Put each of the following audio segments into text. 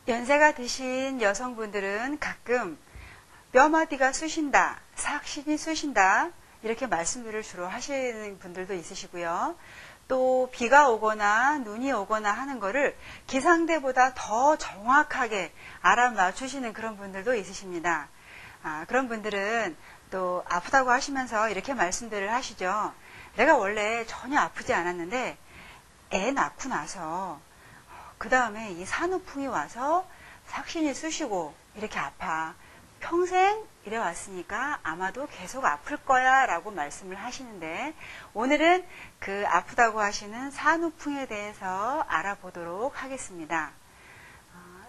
연세가 드신 여성분들은 가끔 뼈마디가 쑤신다, 삭신이 쑤신다 이렇게 말씀들을 주로 하시는 분들도 있으시고요. 또 비가 오거나 눈이 오거나 하는 거를 기상대보다 더 정확하게 알아맞추시는 그런 분들도 있으십니다. 그런 분들은 또 아프다고 하시면서 이렇게 말씀들을 하시죠. 내가 원래 전혀 아프지 않았는데 애 낳고 나서 그 다음에 이 산후풍이 와서 삭신이 쑤시고 이렇게 아파. 평생 이래 왔으니까 아마도 계속 아플 거야 라고 말씀을 하시는데, 오늘은 그 아프다고 하시는 산후풍에 대해서 알아보도록 하겠습니다.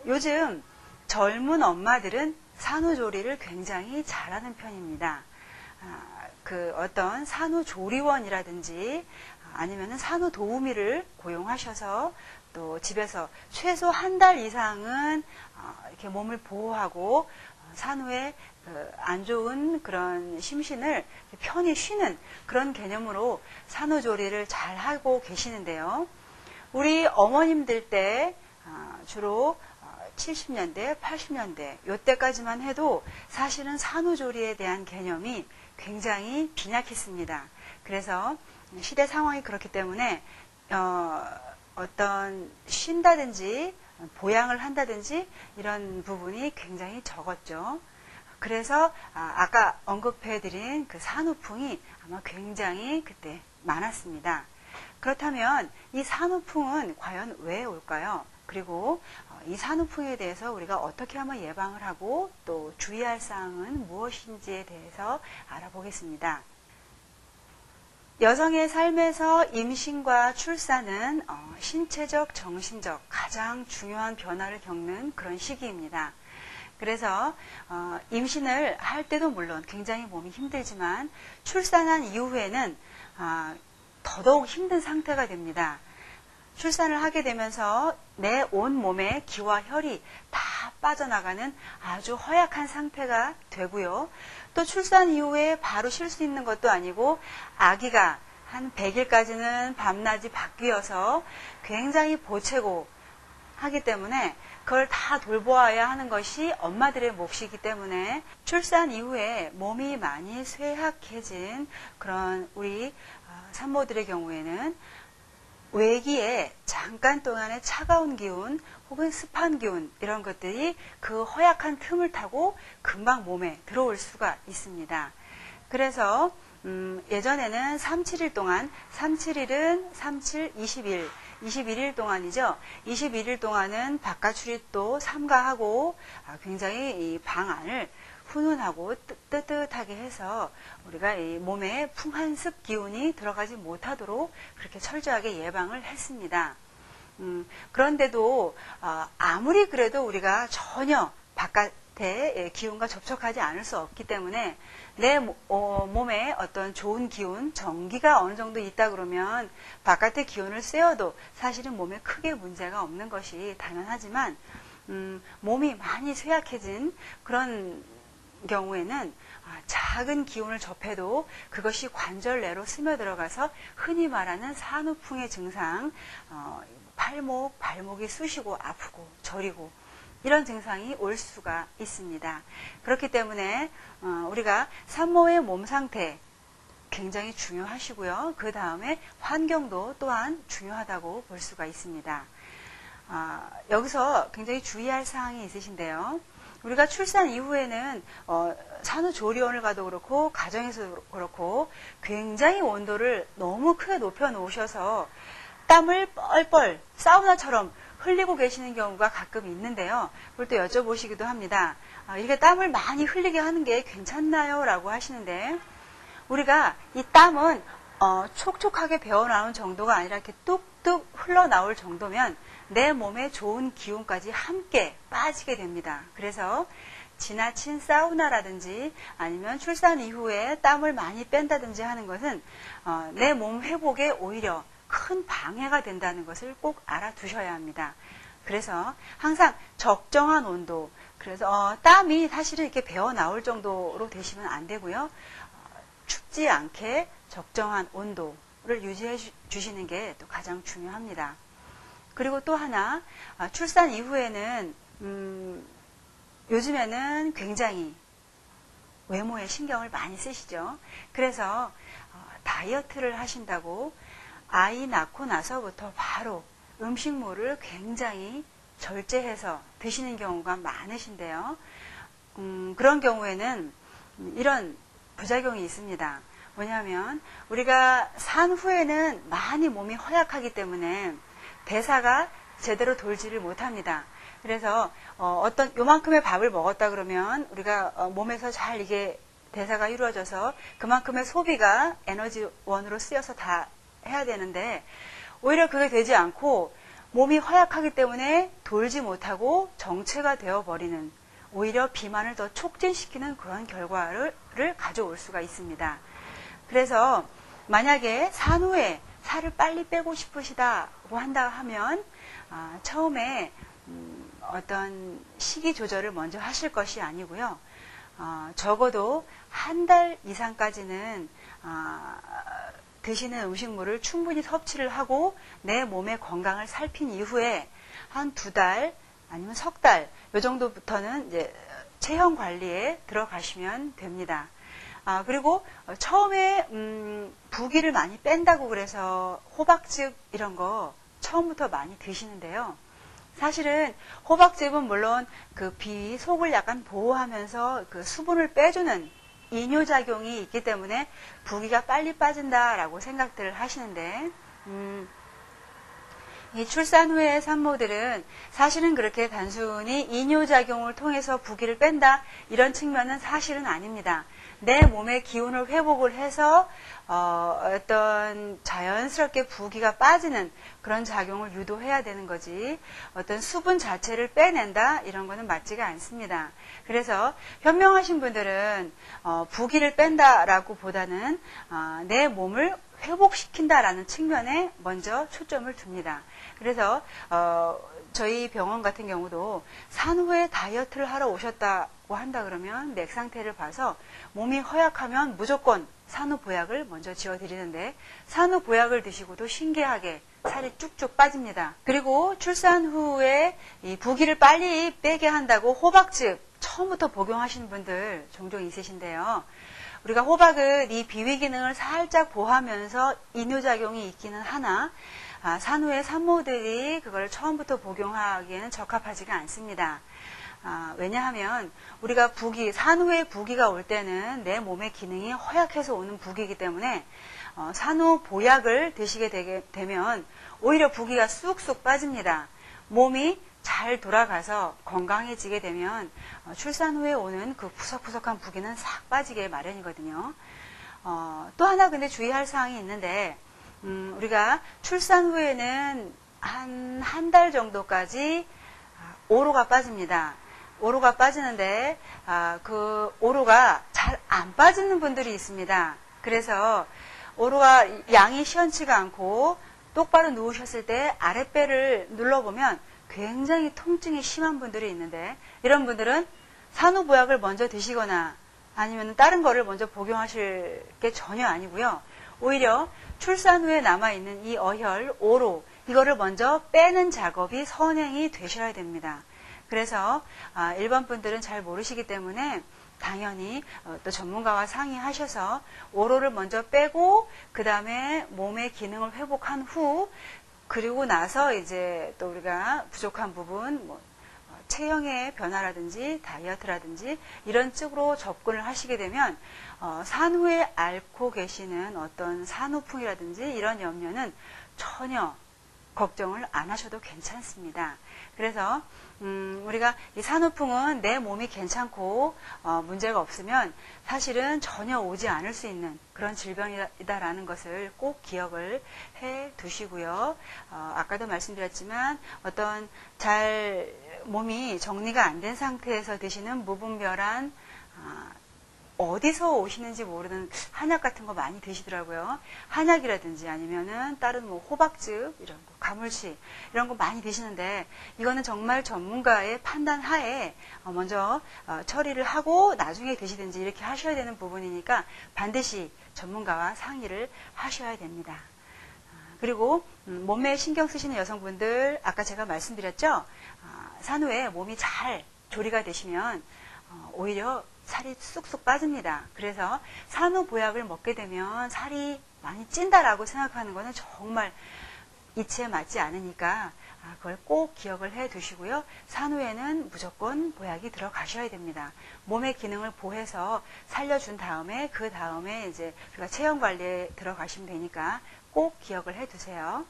요즘 젊은 엄마들은 산후조리를 굉장히 잘하는 편입니다. 그 어떤 산후조리원이라든지 아니면 산후도우미를 고용하셔서 또 집에서 최소 한 달 이상은 이렇게 몸을 보호하고 산후에 안 좋은 그런 심신을 편히 쉬는 그런 개념으로 산후조리를 잘 하고 계시는데요. 우리 어머님들 때 주로 70년대, 80년대 이때까지만 해도 사실은 산후조리에 대한 개념이 굉장히 빈약했습니다. 그래서 시대 상황이 그렇기 때문에 어떤 쉰다든지 보양을 한다든지 이런 부분이 굉장히 적었죠. 그래서 아까 언급해드린 그 산후풍이 아마 굉장히 그때 많았습니다. 그렇다면 이 산후풍은 과연 왜 올까요? 그리고 이 산후풍에 대해서 우리가 어떻게 하면 예방을 하고 또 주의할 사항은 무엇인지에 대해서 알아보겠습니다. 여성의 삶에서 임신과 출산은 신체적, 정신적 가장 중요한 변화를 겪는 그런 시기입니다. 그래서 임신을 할 때도 물론 굉장히 몸이 힘들지만 출산한 이후에는 더더욱 힘든 상태가 됩니다. 출산을 하게 되면서 내 온 몸에 기와 혈이 다 빠져나가는 아주 허약한 상태가 되고요. 또 출산 이후에 바로 쉴 수 있는 것도 아니고 아기가 한 100일까지는 밤낮이 바뀌어서 굉장히 보채고 하기 때문에 그걸 다 돌보아야 하는 것이 엄마들의 몫이기 때문에 출산 이후에 몸이 많이 쇠약해진 그런 우리 산모들의 경우에는 외기에 잠깐 동안의 차가운 기운 혹은 습한 기운 이런 것들이 그 허약한 틈을 타고 금방 몸에 들어올 수가 있습니다. 그래서 예전에는 37일 동안 37일은 37, 20일 21일 동안이죠. 21일 동안은 바깥 출입도 삼가하고 굉장히 이 방 안을 훈훈하고 뜨뜻하게 해서 우리가 이 몸에 풍한습 기운이 들어가지 못하도록 그렇게 철저하게 예방을 했습니다. 그런데도 아무리 그래도 우리가 전혀 바깥의 기운과 접촉하지 않을 수 없기 때문에 내 몸에 어떤 좋은 기운, 정기가 어느 정도 있다 그러면 바깥의 기운을 쐬어도 사실은 몸에 크게 문제가 없는 것이 당연하지만 몸이 많이 쇠약해진 그런 경우에는 작은 기운을 접해도 그것이 관절 내로 스며들어가서 흔히 말하는 산후풍의 증상, 팔목, 발목이 쑤시고 아프고 저리고 이런 증상이 올 수가 있습니다. 그렇기 때문에 우리가 산모의 몸 상태 굉장히 중요하시고요. 그 다음에 환경도 또한 중요하다고 볼 수가 있습니다. 여기서 굉장히 주의할 사항이 있으신데요. 우리가 출산 이후에는 산후조리원을 가도 그렇고 가정에서도 그렇고 굉장히 온도를 너무 크게 높여 놓으셔서 땀을 뻘뻘 사우나처럼 흘리고 계시는 경우가 가끔 있는데요. 그걸 또 여쭤보시기도 합니다. 이렇게 땀을 많이 흘리게 하는 게 괜찮나요? 라고 하시는데 우리가 이 땀은 촉촉하게 배어나오는 정도가 아니라 이렇게 뚝뚝 흘러나올 정도면 내 몸에 좋은 기운까지 함께 빠지게 됩니다. 그래서 지나친 사우나라든지 아니면 출산 이후에 땀을 많이 뺀다든지 하는 것은 내 몸 회복에 오히려 큰 방해가 된다는 것을 꼭 알아두셔야 합니다. 그래서 항상 적정한 온도, 그래서 땀이 사실은 이렇게 배어 나올 정도로 되시면 안 되고요. 춥지 않게 적정한 온도를 유지해 주시는 게 또 가장 중요합니다. 그리고 또 하나, 출산 이후에는 요즘에는 굉장히 외모에 신경을 많이 쓰시죠. 그래서 다이어트를 하신다고 아이 낳고 나서부터 바로 음식물을 굉장히 절제해서 드시는 경우가 많으신데요. 그런 경우에는 이런 부작용이 있습니다. 뭐냐면 우리가 산 후에는 많이 몸이 허약하기 때문에 대사가 제대로 돌지를 못합니다. 그래서 어떤 요만큼의 밥을 먹었다 그러면 우리가 몸에서 잘 이게 대사가 이루어져서 그만큼의 소비가 에너지원으로 쓰여서 다 해야 되는데 오히려 그게 되지 않고 몸이 허약하기 때문에 돌지 못하고 정체가 되어버리는, 오히려 비만을 더 촉진시키는 그런 결과를 가져올 수가 있습니다. 그래서 만약에 산 후에 살을 빨리 빼고 싶으시다고 한다 하면 처음에 어떤 식이 조절을 먼저 하실 것이 아니고요. 적어도 한 달 이상까지는 드시는 음식물을 충분히 섭취를 하고 내 몸의 건강을 살핀 이후에 한 2달 아니면 석 달, 요 정도부터는 이제 체형 관리에 들어가시면 됩니다. 그리고 처음에 부기를 많이 뺀다고 그래서 호박즙 이런 거 처음부터 많이 드시는데요. 사실은 호박즙은 물론 그 비 속을 약간 보호하면서 그 수분을 빼주는 이뇨작용이 있기 때문에 부기가 빨리 빠진다라고 생각들을 하시는데 이 출산 후의 산모들은 사실은 그렇게 단순히 이뇨작용을 통해서 부기를 뺀다 이런 측면은 사실은 아닙니다. 내 몸의 기운을 회복을 해서 어떤 자연스럽게 부기가 빠지는 그런 작용을 유도해야 되는 거지 어떤 수분 자체를 빼낸다 이런 거는 맞지가 않습니다. 그래서 현명하신 분들은 부기를 뺀다라고 보다는 내 몸을 회복시킨다라는 측면에 먼저 초점을 둡니다. 그래서 저희 병원 같은 경우도 산후에 다이어트를 하러 오셨다고 한다 그러면 맥 상태를 봐서 몸이 허약하면 무조건 산후보약을 먼저 지어드리는데 산후보약을 드시고도 신기하게 살이 쭉쭉 빠집니다. 그리고 출산 후에 이 부기를 빨리 빼게 한다고 호박즙 처음부터 복용하시는 분들 종종 있으신데요. 우리가 호박은 이 비위 기능을 살짝 보하면서 이뇨작용이 있기는 하나 산후의 산모들이 그걸 처음부터 복용하기에는 적합하지가 않습니다. 왜냐하면 우리가 산후에 부기가 올 때는 내 몸의 기능이 허약해서 오는 부기이기 때문에 산후 보약을 드시게 되면 오히려 부기가 쑥쑥 빠집니다. 몸이 잘 돌아가서 건강해지게 되면 출산 후에 오는 그 푸석푸석한 부기는 싹 빠지게 마련이거든요. 또 하나 근데 주의할 사항이 있는데 우리가 출산 후에는 한 달 정도까지 오로가 빠집니다. 오로가 빠지는데 그 오로가 잘 안 빠지는 분들이 있습니다. 그래서 오로가 양이 시원치가 않고 똑바로 누우셨을 때 아랫배를 눌러보면 굉장히 통증이 심한 분들이 있는데 이런 분들은 산후보약을 먼저 드시거나 아니면 다른 거를 먼저 복용하실 게 전혀 아니고요. 오히려 출산 후에 남아있는 이 어혈, 오로 이거를 먼저 빼는 작업이 선행이 되셔야 됩니다. 그래서 일반 분들은 잘 모르시기 때문에 당연히 또 전문가와 상의하셔서 오로를 먼저 빼고 그 다음에 몸의 기능을 회복한 후 그리고 나서 이제 또 우리가 부족한 부분 체형의 변화라든지 다이어트라든지 이런 쪽으로 접근을 하시게 되면 산후에 앓고 계시는 어떤 산후풍이라든지 이런 염려는 전혀 걱정을 안 하셔도 괜찮습니다. 그래서 우리가 이 산후풍은 내 몸이 괜찮고 문제가 없으면 사실은 전혀 오지 않을 수 있는 그런 질병이다라는 것을 꼭 기억을 해 두시고요. 아까도 말씀드렸지만 어떤 잘 몸이 정리가 안 된 상태에서 드시는 무분별한 어디서 오시는지 모르는 한약 같은 거 많이 드시더라고요. 한약이라든지 아니면은 다른 호박즙 이런 거, 가물치 이런 거 많이 드시는데 이거는 정말 전문가의 판단 하에 먼저 처리를 하고 나중에 드시든지 이렇게 하셔야 되는 부분이니까 반드시 전문가와 상의를 하셔야 됩니다. 그리고 몸매에 신경 쓰시는 여성분들 아까 제가 말씀드렸죠. 산후에 몸이 잘 조리가 되시면 오히려 살이 쑥쑥 빠집니다. 그래서 산후보약을 먹게 되면 살이 많이 찐다라고 생각하는 것은 정말 이치에 맞지 않으니까 그걸 꼭 기억을 해 두시고요. 산후에는 무조건 보약이 들어가셔야 됩니다. 몸의 기능을 보해서 살려준 다음에 그 다음에 이제 우리가 체형 관리에 들어가시면 되니까 꼭 기억을 해 두세요.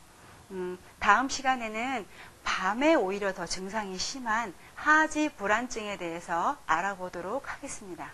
다음 시간에는 밤에 오히려 더 증상이 심한 하지 불안증에 대해서 알아보도록 하겠습니다.